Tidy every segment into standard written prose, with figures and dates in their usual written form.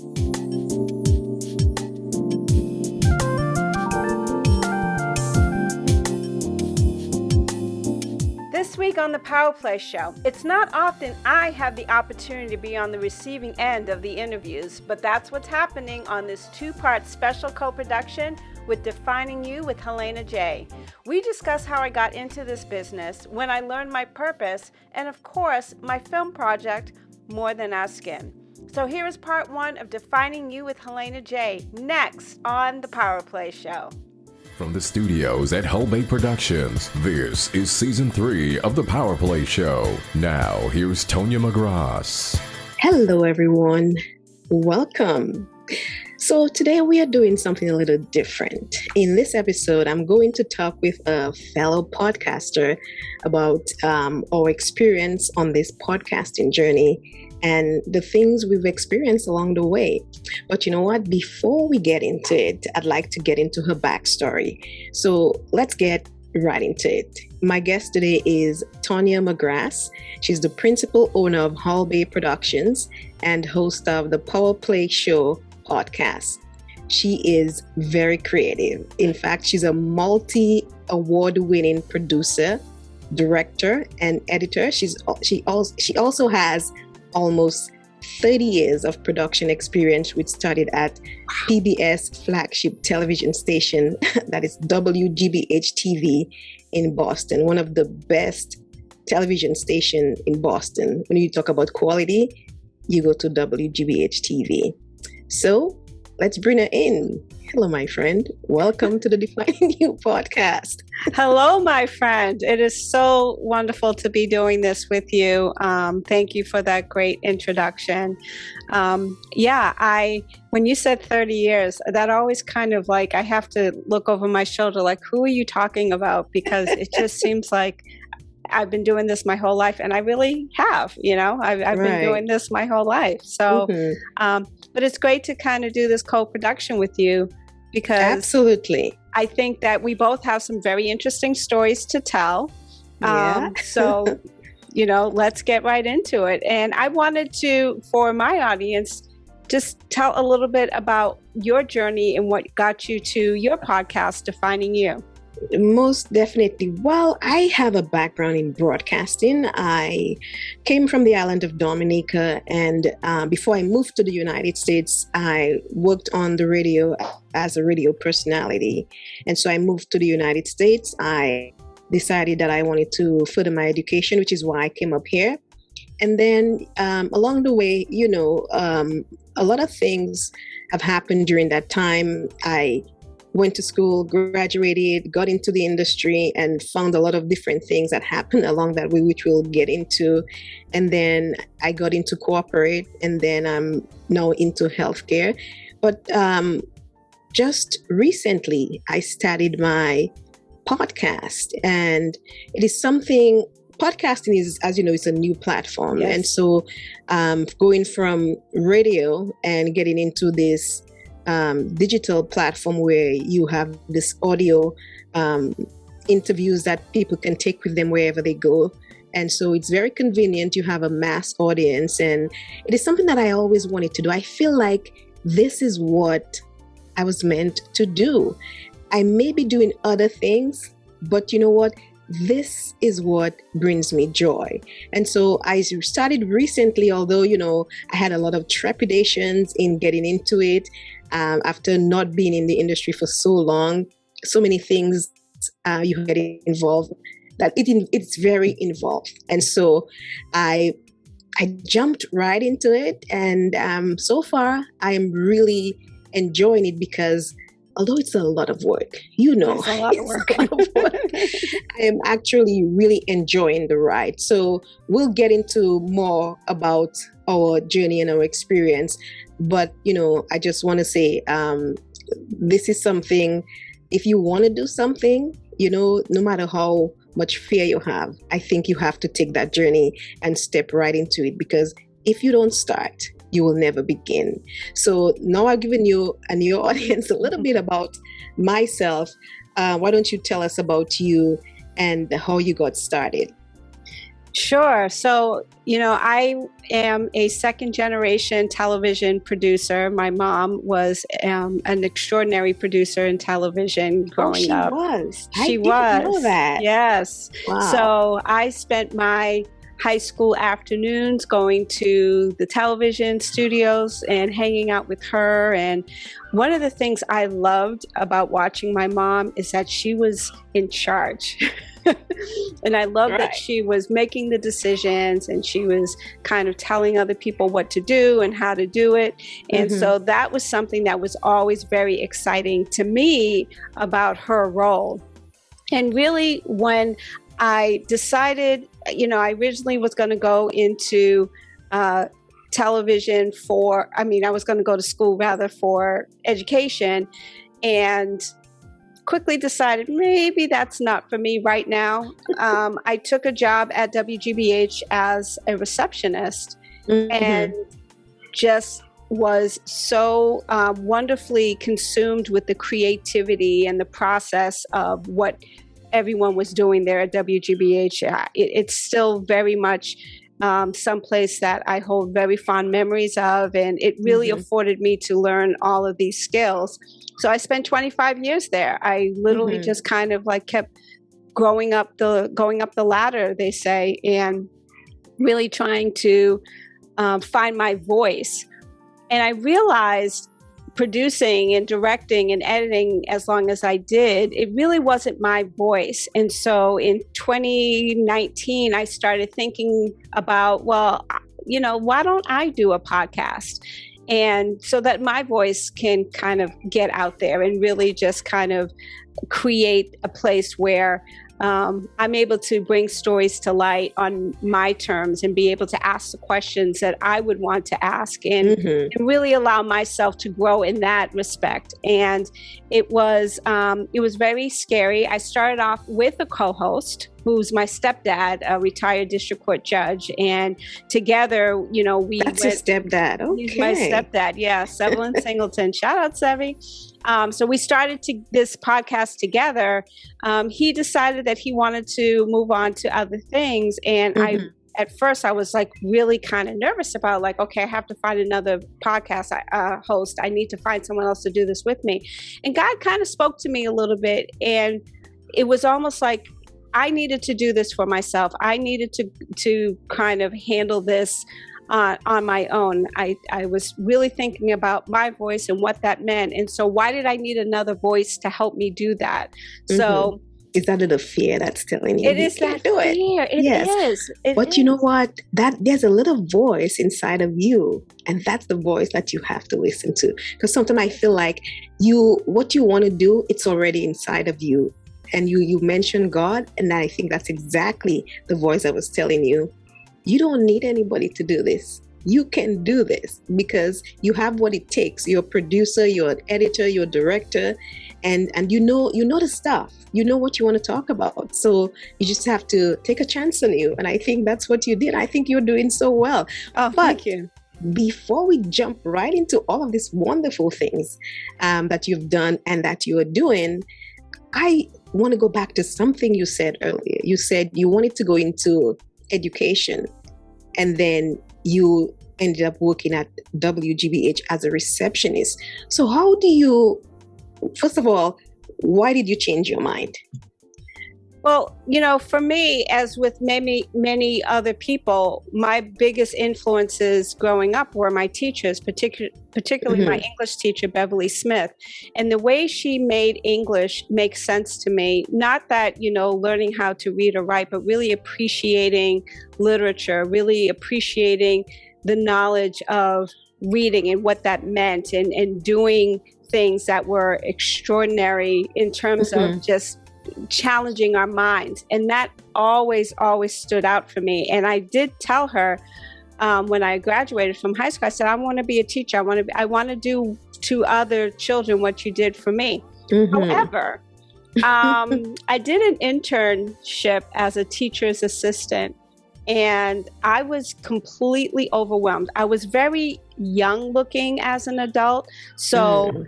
This week on the PowerPLAY Show, it's not often I have the opportunity to be on the receiving end of the interviews, but that's what's happening on this two-part special co-production with Defining You with Helena J. We discuss how I got into this business, when I learned my purpose, and of course, my film project, More Than Our Skin. So here is part one of Defining You with Helena J, next on the PowerPLAY Show. From the studios at Hull Bay Productions, this is Season 3 of the PowerPLAY Show. Now, here's Tonya McGrath. Hello, everyone. Welcome. So today we are doing something a little different. In this episode, I'm going to talk with a fellow podcaster about our experience on this podcasting journey and the things we've experienced along the way. But you know what? Before we get into it, I'd like to get into her backstory. So let's get right into it. My guest today is Tonya McGrath. She's the principal owner of Hull Bay Productions and host of the PowerPLAY Show podcast. She is very creative. In fact, she's a multi-award winning producer, director, and editor. She also has almost 30 years of production experience, which started at PBS flagship television station, that is WGBH TV in Boston, one of the best television station in Boston. When you talk about quality, you go to WGBH TV. So let's bring her in. Hello, my friend. Welcome to the Defining You podcast. Hello, my friend. It is so wonderful to be doing this with you. Thank you for that great introduction. When you said 30 years, that always kind of like, I have to look over my shoulder, like, who are you talking about? Because it just seems like I've been doing this my whole life, and I really have, I've been doing this my whole life. So, but it's great to kind of do this co-production with you because absolutely, I think that we both have some very interesting stories to tell. So, let's get right into it. And I wanted to, for my audience, just tell a little bit about your journey and what got you to your podcast, Defining You. Most definitely. Well, I have a background in broadcasting. I came from the island of Dominica, and before I moved to the United States, I worked on the radio as a radio personality. And so I moved to the United States. I decided that I wanted to further my education, which is why I came up here. And then along the way, a lot of things have happened during that time. I went to school, graduated, got into the industry, and found a lot of different things that happened along that way, which we'll get into. And then I got into corporate, and then I'm now into healthcare. But just recently, I started my podcast, and it is something. Podcasting is, as you know, it's a new platform. Yes. And so going from radio and getting into this digital platform where you have this audio interviews that people can take with them wherever they go. And so it's very convenient. You have a mass audience, and it is something that I always wanted to do. I feel like this is what I was meant to do. I may be doing other things, but you know what? This is what brings me joy. And so I started recently, although, I had a lot of trepidations in getting into it. After not being in the industry for so long, so many things you get involved, that it's very involved. And so I jumped right into it, and so far I am really enjoying it because although it's a lot of work, it's a lot of work. I am actually really enjoying the ride. So we'll get into more about our journey and our experience. But, I just want to say, this is something, if you want to do something, no matter how much fear you have, I think you have to take that journey and step right into it, because if you don't start, you will never begin. So now I've given you and your audience a little bit about myself. Why don't you tell us about you and how you got started? Sure. So, I am a second generation television producer. My mom was an extraordinary producer in television Oh, growing she up. was. I She didn't know was. that. Yes. Wow. So I spent my high school afternoons going to the television studios and hanging out with her. And one of the things I loved about watching my mom is that she was in charge. And I loved that she was making the decisions and she was kind of telling other people what to do and how to do it. And so that was something that was always very exciting to me about her role. And really, when I decided, I originally was going to go into television I was going to go to school rather for education, and quickly decided maybe that's not for me right now. I took a job at WGBH as a receptionist and just was so wonderfully consumed with the creativity and the process of what everyone was doing there at WGBH. It's still very much someplace that I hold very fond memories of, and it really afforded me to learn all of these skills. So I spent 25 years there. I literally just kind of like kept going up the ladder, they say, and really trying to find my voice. And I realized producing and directing and editing as long as I did, it really wasn't my voice. And so in 2019, I started thinking about, well, why don't I do a podcast? And so that my voice can kind of get out there and really just kind of create a place where I'm able to bring stories to light on my terms and be able to ask the questions that I would want to ask and really allow myself to grow in that respect. And it was very scary. I started off with a co-host who's my stepdad, a retired district court judge. And together, That's your stepdad. Okay. He's my stepdad. Yeah. Sevelin Singleton. Shout out, Sevy. So we started this podcast together. He decided that he wanted to move on to other things. And at first I was like really kind of nervous about like, okay, I have to find another podcast host. I need to find someone else to do this with me. And God kind of spoke to me a little bit. And it was almost like I needed to do this for myself. I needed to kind of handle this on my own. I was really thinking about my voice and what that meant. And so why did I need another voice to help me do that? So is that the fear that's telling you? It is that fear. It is. But you know what? That there's a little voice inside of you, and that's the voice that you have to listen to. Because sometimes I feel like what you want to do, it's already inside of you. And you mentioned God, and I think that's exactly the voice that was telling you, you don't need anybody to do this. You can do this because you have what it takes. You're a producer, you're an editor, you're a director, and you know the stuff. You know what you want to talk about. So you just have to take a chance on you. And I think that's what you did. I think you're doing so well. Oh, thank you. Before we jump right into all of these wonderful things that you've done and that you are doing, I want to go back to something you said earlier. You said you wanted to go into education, and then you ended up working at WGBH as a receptionist. So first of all, why did you change your mind? Well, for me, as with many other people, my biggest influences growing up were my teachers, particularly my English teacher, Beverly Smith. And the way she made English make sense to me, not that, learning how to read or write, but really appreciating literature, really appreciating the knowledge of reading and what that meant and doing things that were extraordinary in terms of just challenging our minds. And that always stood out for me. And I did tell her when I graduated from high school, I said, I want to be a teacher. I want to do to other children what you did for me. However, I did an internship as a teacher's assistant, and I was completely overwhelmed. I was very young looking as an adult. So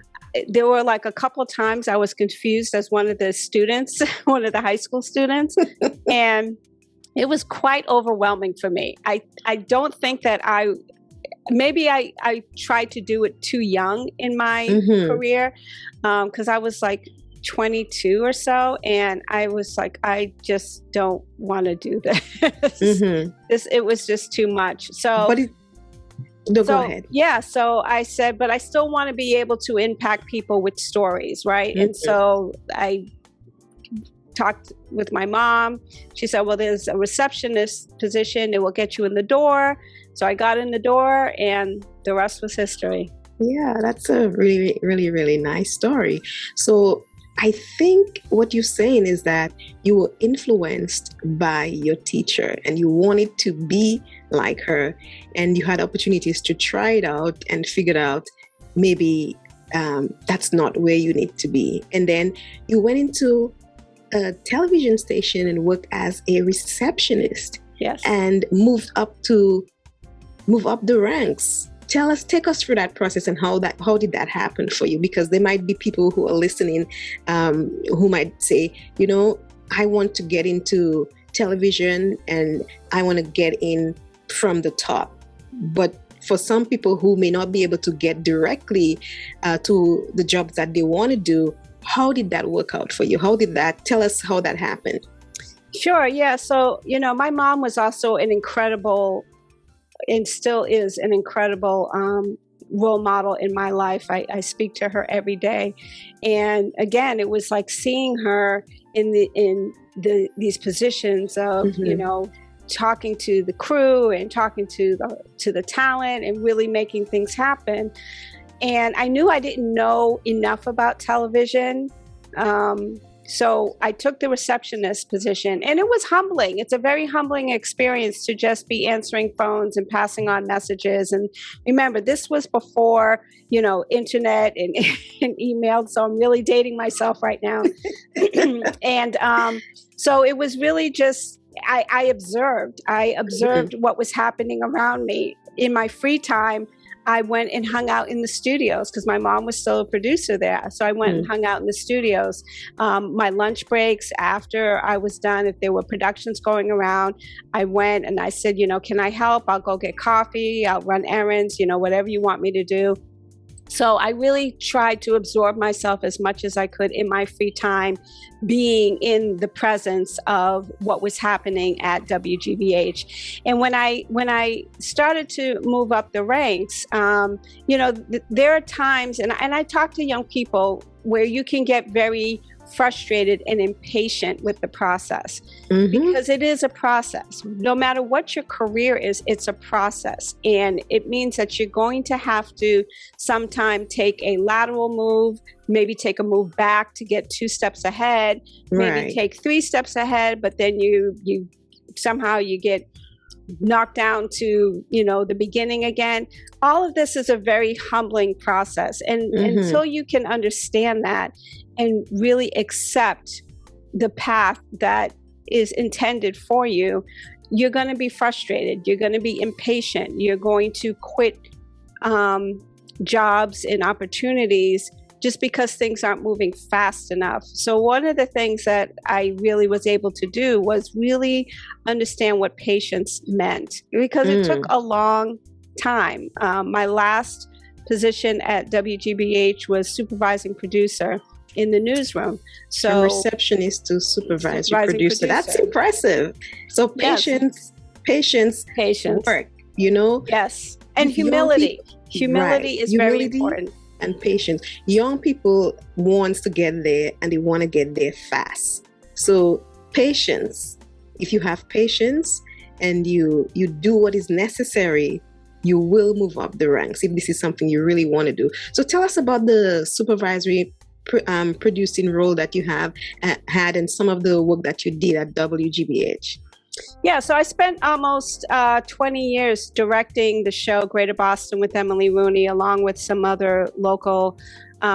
there were like a couple of times I was confused as one of the students, one of the high school students. And it was quite overwhelming for me. I don't think that maybe I tried to do it too young in my career, because I was like 22 or so, and I was like, I just don't want to do this. It was just too much. So, go ahead. Yeah, so I said, but I still want to be able to impact people with stories, right? And so I talked with my mom. She said, well, there's a receptionist position. It will get you in the door. So I got in the door, and the rest was history. Yeah, that's a really, really, really nice story. So I think what you're saying is that you were influenced by your teacher and you wanted to be like her, and you had opportunities to try it out and figured out maybe that's not where you need to be. And then you went into a television station and worked as a receptionist. Yes. And move up the ranks. Take us through that process and how did that happen for you? Because there might be people who are listening who might say, I want to get into television and I want to get in from the top. But for some people who may not be able to get directly to the jobs that they want to do, how did that work out for you? Tell us how that happened. Sure. Yeah. So, my mom was also an incredible, and still is an incredible role model in my life. I speak to her every day. And again, it was like seeing her in these positions of, talking to the crew and talking to the talent and really making things happen. And I knew I didn't know enough about television. So I took the receptionist position, and it was humbling. It's a very humbling experience to just be answering phones and passing on messages. And remember, this was before, internet and email. So I'm really dating myself right now. And so it was really just, I observed what was happening around me. In my free time, I went and hung out in the studios because my mom was still a producer there. So I went and hung out in the studios. My lunch breaks after I was done, if there were productions going around, I went and I said, can I help? I'll go get coffee. I'll run errands, whatever you want me to do. So I really tried to absorb myself as much as I could in my free time, being in the presence of what was happening at WGBH. And when I started to move up the ranks, there are times, and I talk to young people, where you can get very frustrated and impatient with the process, because it is a process. No matter what your career is, it's a process. And it means that you're going to have to sometime take a lateral move, maybe take a move back to get 2 steps ahead, maybe take 3 steps ahead, but then you somehow you get knocked down to, the beginning again. All of this is a very humbling process. And until you can understand that and really accept the path that is intended for you, you're going to be frustrated. You're going to be impatient. You're going to quit jobs and opportunities just because things aren't moving fast enough. So one of the things that I really was able to do was really understand what patience meant, because it took a long time. My last position at WGBH was supervising producer in the newsroom. So from receptionist to supervising producer. That's impressive. So patience work, Yes. And humility. Humility is very important. And patience. Young people wants to get there, and they want to get there fast. So patience. If you have patience and you do what is necessary, you will move up the ranks if this is something you really want to do. So tell us about the supervisory producing role that you have had, and some of the work that you did at WGBH. Yeah, so I spent almost 20 years directing the show Greater Boston with Emily Rooney, along with some other local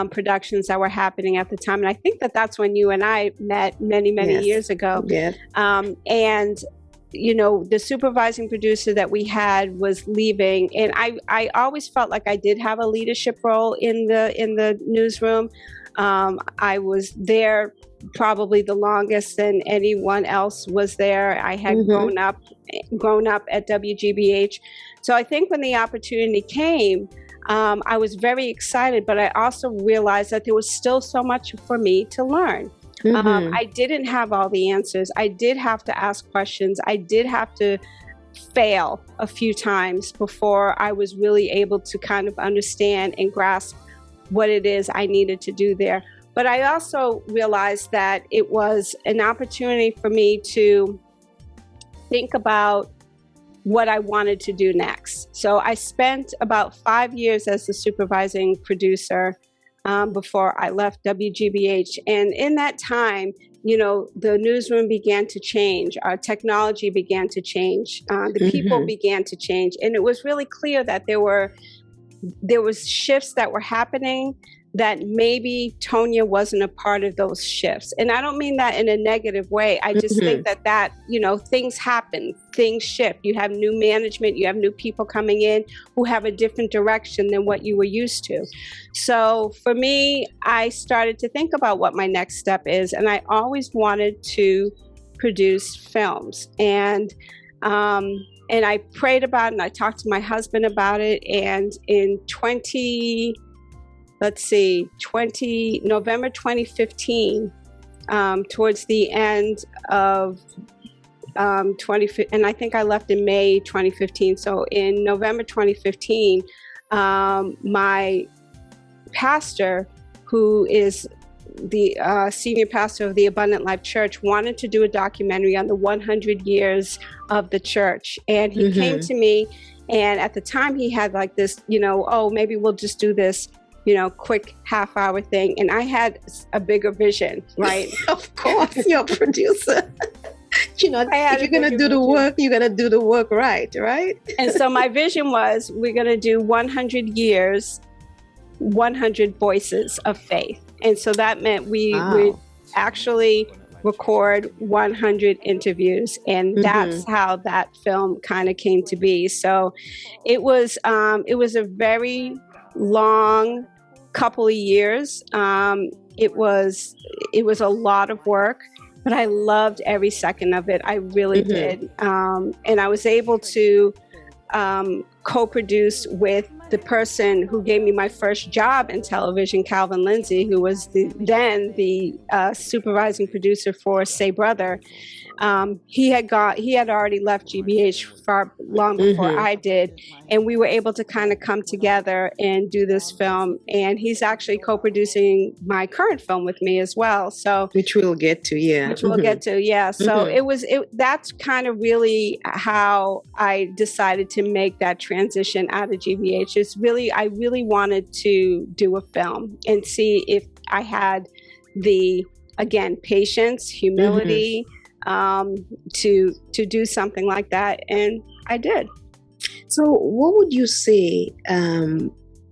productions that were happening at the time. And I think that's when you and I met many years ago. Yeah. And the supervising producer that we had was leaving, and I always felt like I did have a leadership role in the newsroom. I was there probably the longest than anyone else was there. I had grown up at WGBH. So I think when the opportunity came, I was very excited, but I also realized that there was still so much for me to learn. I didn't have all the answers. I did have to ask questions. I did have to fail a few times before I was really able to kind of understand and grasp what it is I needed to do there. But I also realized that it was an opportunity for me to think about what I wanted to do next. So I spent about 5 years as the supervising producer before I left WGBH. And in that time, the newsroom began to change. Our technology began to change. The people began to change. And it was really clear that there was shifts that were happening that maybe Tonya wasn't a part of those shifts. And I don't mean that in a negative way. I just think that things happen, things shift. You have new management, you have new people coming in who have a different direction than what you were used to. So for me, I started to think about what my next step is. And I always wanted to produce films. And I prayed about it, and I talked to my husband about it. And in November 2015, towards the end of 2015, and I think I left in May 2015. So in November 2015, my pastor, who is the senior pastor of the Abundant Life Church, wanted to do a documentary on the 100 years of the church. And he came to me, and at the time he had like this, maybe we'll just do this quick half-hour thing. And I had a bigger vision, right? Of course, you're a producer. If you're going to do the work, you're going to do the work right? And so my vision was, we're going to do 100 years, 100 voices of faith. And so that meant we would actually record 100 interviews. And that's how that film kind of came to be. So it was a very long couple of years. It was a lot of work, but I loved every second of it. I really did. And I was able to co-produce with the person who gave me my first job in television, Calvin Lindsay, who was then the supervising producer for Say Brother. He had already left GBH far long before I did, and we were able to kind of come together and do this film. And he's actually co-producing my current film with me as well. So which we'll get to, yeah. So that's kind of really how I decided to make that transition out of GBH. I really wanted to do a film and see if I had the, again, patience, humility, to do something like that, and I did. So what would you say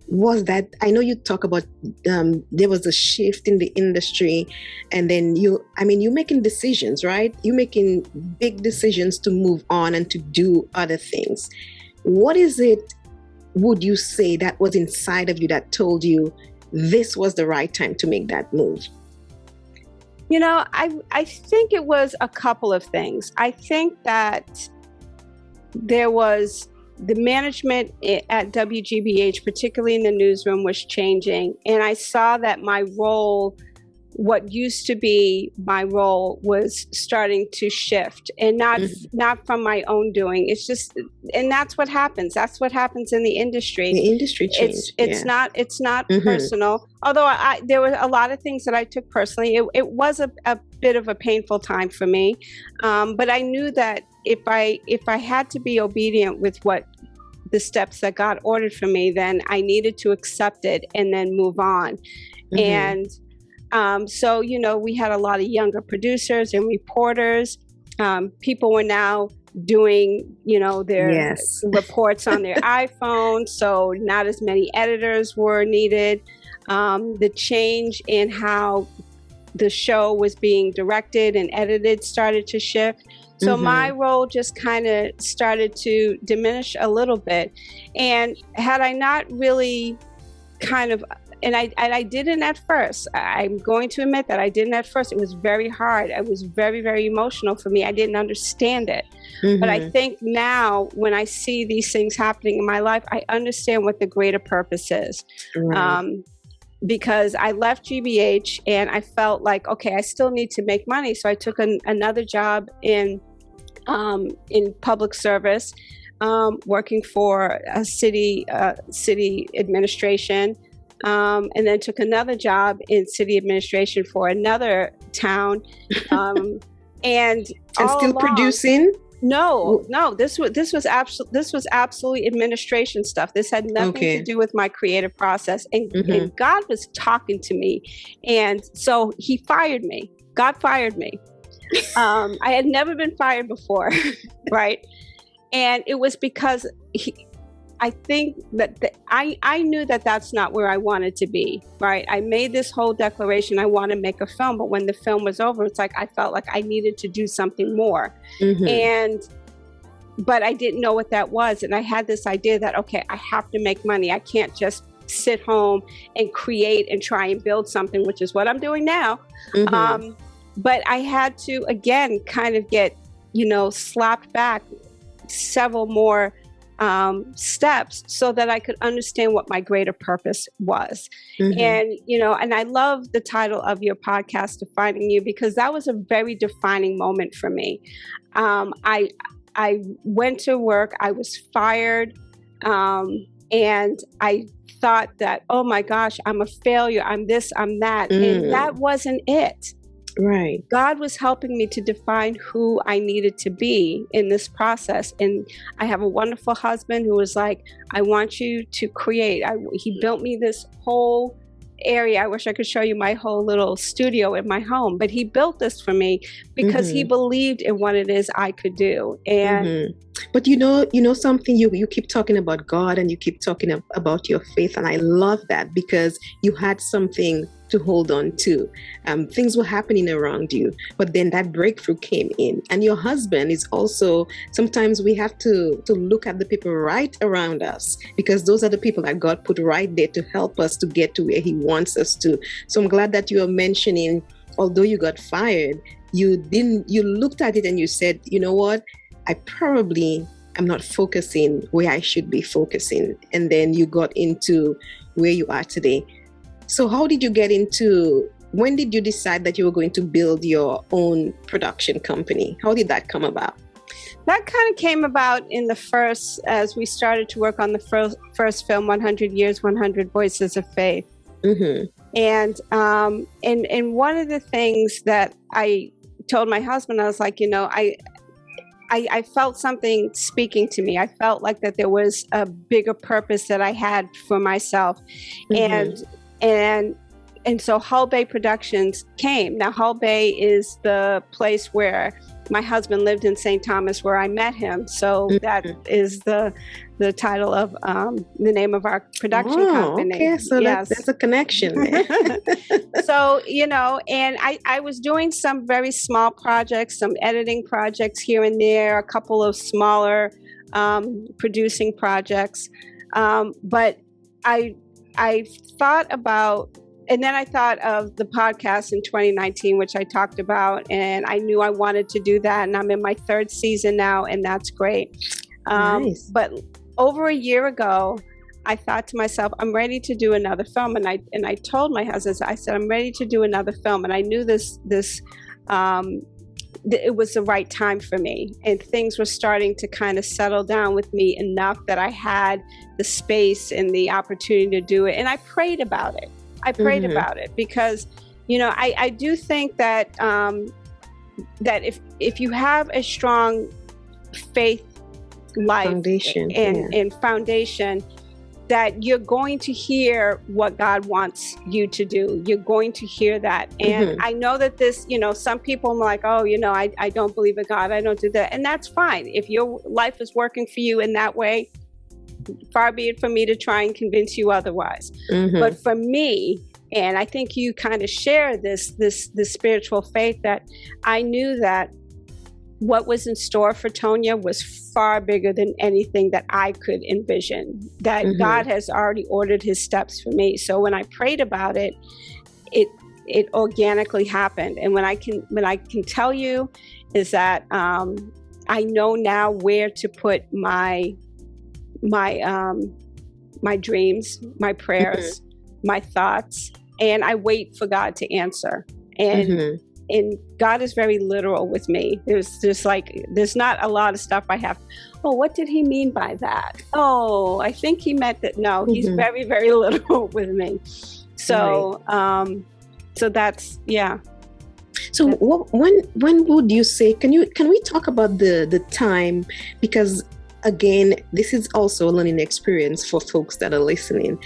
was that? I know you talk about there was a shift in the industry, and then you're making decisions, right? You're making big decisions to move on and to do other things. What is it, would you say, that was inside of you that told you this was the right time to make that move? I think it was a couple of things. I think that there was the management at WGBH, particularly in the newsroom, was changing. And I saw that my role, what used to be my role, was starting to shift, and not from my own doing. It's just, and that's what happens. That's what happens in the industry. The industry changed. It's not personal. Although there were a lot of things that I took personally. It was a bit of a painful time for me, but I knew that if I had to be obedient with what the steps that God ordered for me, then I needed to accept it and then move on. And so, we had a lot of younger producers and reporters. People were now doing, their reports on their iPhone. So not as many editors were needed. The change in how the show was being directed and edited started to shift. So my role just kind of started to diminish a little bit. And had I not really kind of, and I didn't at first, I'm going to admit that I didn't at first. It was very hard. It was very, very emotional for me. I didn't understand it. But I think now when I see these things happening in my life, I understand what the greater purpose is. Right. Because I left GBH and I felt like, okay, I still need to make money. So I took another job in public service, working for a city administration, and then took another job in city administration for another town, and still producing. No, this was absolutely administration stuff. This had nothing to do with my creative process. And God was talking to me. And so he fired me. God fired me. I had never been fired before, right? And it was because I think that I knew that that's not where I wanted to be, right? I made this whole declaration, I want to make a film, but when the film was over, it's like I felt like I needed to do something more. But I didn't know what that was. And I had this idea that, okay, I have to make money. I can't just sit home and create and try and build something, which is what I'm doing now. But I had to, again, kind of get, slapped back several more steps so that I could understand what my greater purpose was. And, and I love the title of your podcast, Defining You, because that was a very defining moment for me. I went to work, I was fired, and I thought that, oh my gosh, I'm a failure, I'm this, I'm that. And that wasn't it. Right. God was helping me to define who I needed to be in this process. And I have a wonderful husband who was like, I want you to create. He built me this whole area. I wish I could show you my whole little studio in my home, but he built this for me because he believed in what it is I could do. And but you know something, you keep talking about God and you keep talking about your faith, and I love that because you had something to hold on to. Things were happening around you, but then that breakthrough came in. And your husband is also, sometimes we have to look at the people right around us, because those are the people that God put right there to help us to get to where he wants us to. So I'm glad that you are mentioning, although you got fired, you looked at it and you said, you know what, I probably am not focusing where I should be focusing. And then you got into where you are today. So how did you get into, when did you decide that you were going to build your own production company? How did that come about? That kind of came about in the first, as we started to work on the first film, 100 Years, 100 Voices of Faith. And one of the things that I told my husband, I was like, I felt something speaking to me. I felt like that there was a bigger purpose that I had for myself. And so Hull Bay Productions came. Now, Hull Bay is the place where my husband lived in St. Thomas, where I met him. So that is the title of the name of our production company. Okay, so yes. That's a connection there. So, and I was doing some very small projects, some editing projects here and there, a couple of smaller producing projects. But I thought about, and then I thought of the podcast in 2019, which I talked about, and I knew I wanted to do that. And I'm in my third season now, and that's great. Nice. But over a year ago, I thought to myself, I'm ready to do another film. And I told my husband, I said, I'm ready to do another film. And I knew it was the right time for me, and things were starting to kind of settle down with me enough that I had the space and the opportunity to do it. And I prayed about it. About it because, I do think that that if you have a strong faith life foundation, and foundation, that you're going to hear what God wants you to do. You're going to hear that. And I know that this, some people are like, oh, I don't believe in God. I don't do that. And that's fine. If your life is working for you in that way, far be it from me to try and convince you otherwise. But for me, and I think you kind of share this spiritual faith, that I knew that what was in store for Tonya was far bigger than anything that I could envision, that God has already ordered his steps for me. So when I prayed about it, it organically happened. And when I can tell you is that I know now where to put my dreams, my prayers, my thoughts, and I wait for God to answer. And God is very literal with me. There's not a lot of stuff I have. Oh, what did he mean by that? Oh, I think he meant that. No, he's very, very literal with me. So, so that's, yeah. So when would you say, can we talk about the time? Because again, this is also a learning experience for folks that are listening.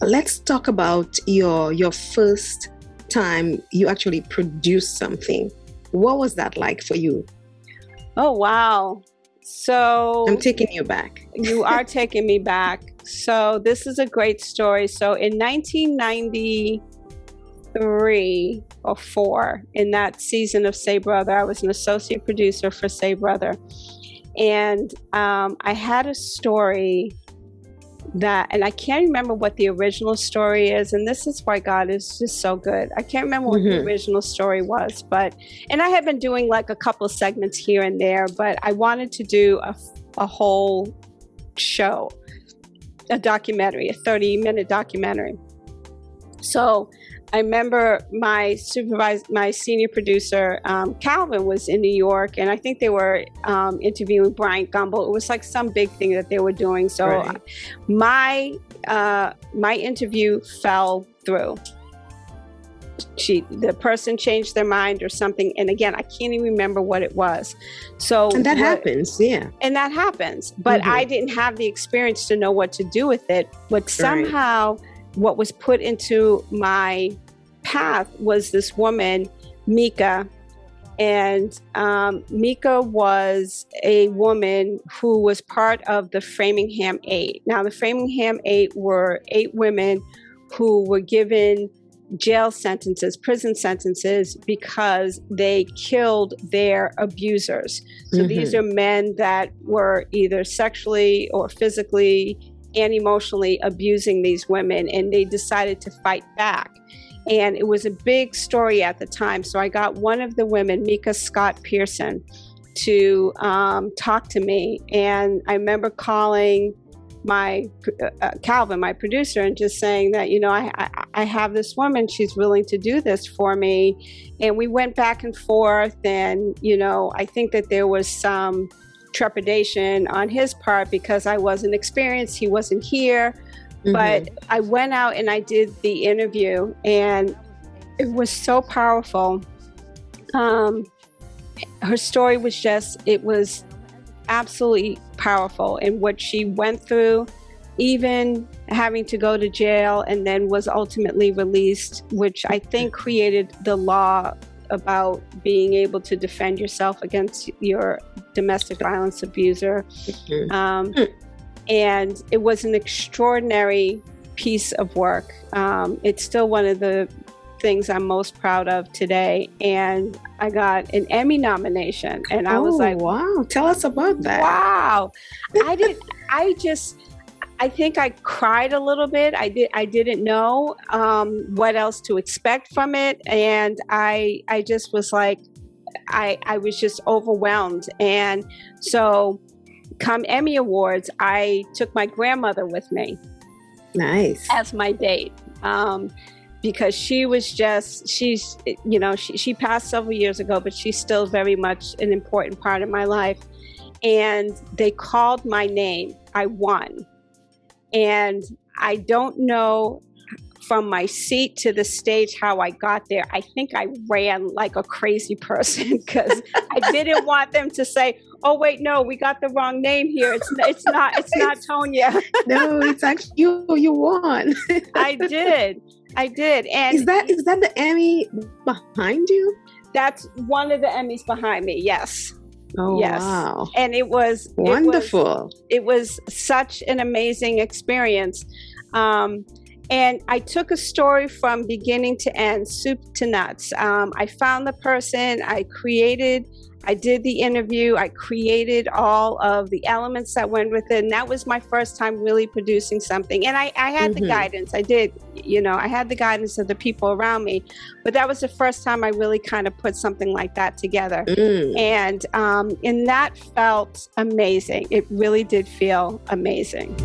Let's talk about your first time you actually produced something. What was that like for you? Oh, wow. So I'm taking you back. You are taking me back. So this is a great story. So in 1993 or 4, in that season of Say Brother, I was an associate producer for Say Brother. And I had a story and I can't remember what the original story is. And this is why God is just so good. I can't remember what the original story was, and I had been doing like a couple of segments here and there, but I wanted to do a whole show, a documentary, a 30-minute documentary. So I remember my senior producer, Calvin, was in New York, and I think they were interviewing Brian Gumbel. It was like some big thing that they were doing. So my interview fell through. The person changed their mind or something, and again, I can't even remember what it was. So and that happens, yeah. And that happens, but I didn't have the experience to know what to do with it. But somehow, what was put into my path was this woman, Mika. And Mika was a woman who was part of the Framingham 8. Now, the Framingham 8 were 8 women who were given jail sentences, prison sentences, because they killed their abusers. So these are men that were either sexually or physically and emotionally abusing these women, and they decided to fight back. And it was a big story at the time. So I got one of the women, Mika Scott Pearson, to talk to me. And I remember calling my Calvin, my producer, and just saying that, I have this woman, she's willing to do this for me. And we went back and forth. And, I think that there was some trepidation on his part because I wasn't experienced, he wasn't here. But I went out and I did the interview, and it was so powerful. Her story was it was absolutely powerful, and what she went through, even having to go to jail and then was ultimately released, which I think created the law about being able to defend yourself against your domestic violence abuser. And it was an extraordinary piece of work. It's still one of the things I'm most proud of today. And I got an Emmy nomination, and I was like, wow, tell us about that. Wow. I think I cried a little bit. I didn't know what else to expect from it. And I just was like, I was just overwhelmed. And so come Emmy Awards, I took my grandmother with me. Nice. As my date. Because she passed several years ago, but she's still very much an important part of my life. And they called my name. I won. And I don't know from my seat to the stage how I got there. I think I ran like a crazy person because I didn't want them to say, oh wait, no, we got the wrong name here. It's not Tonya. No, it's actually you won. I did. And is that the Emmy behind you? That's one of the Emmys behind me. Yes. Oh, yes. Wow. And it was wonderful. It was such an amazing experience. And I took a story from beginning to end, soup to nuts. I found the person, I I did the interview. I created all of the elements that went with it. And that was my first time really producing something. And I had the guidance. I did, I had the guidance of the people around me. But that was the first time I really kind of put something like that together. And that felt amazing. It really did feel amazing.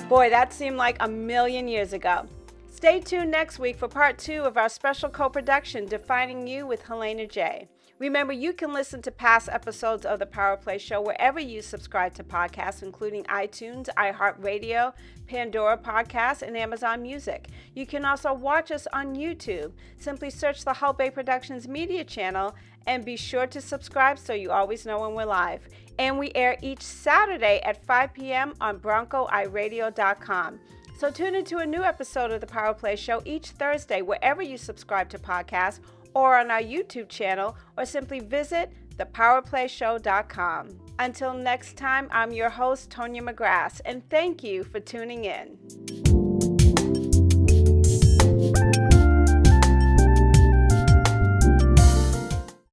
Boy, that seemed like a million years ago. Stay tuned next week for part 2 of our special co-production, Defining You with Helena J. Remember, you can listen to past episodes of the PowerPLAY Show wherever you subscribe to podcasts, including iTunes, iHeartRadio, Pandora Podcasts, and Amazon Music. You can also watch us on YouTube. Simply search the Help A Productions Media channel and be sure to subscribe so you always know when we're live. And we air each Saturday at 5 p.m. on BroncoiRadio.com. So tune into a new episode of the PowerPLAY Show each Thursday wherever you subscribe to podcasts or on our YouTube channel, or simply visit thepowerplayshow.com. Until next time, I'm your host, Tonya McGrath, and thank you for tuning in.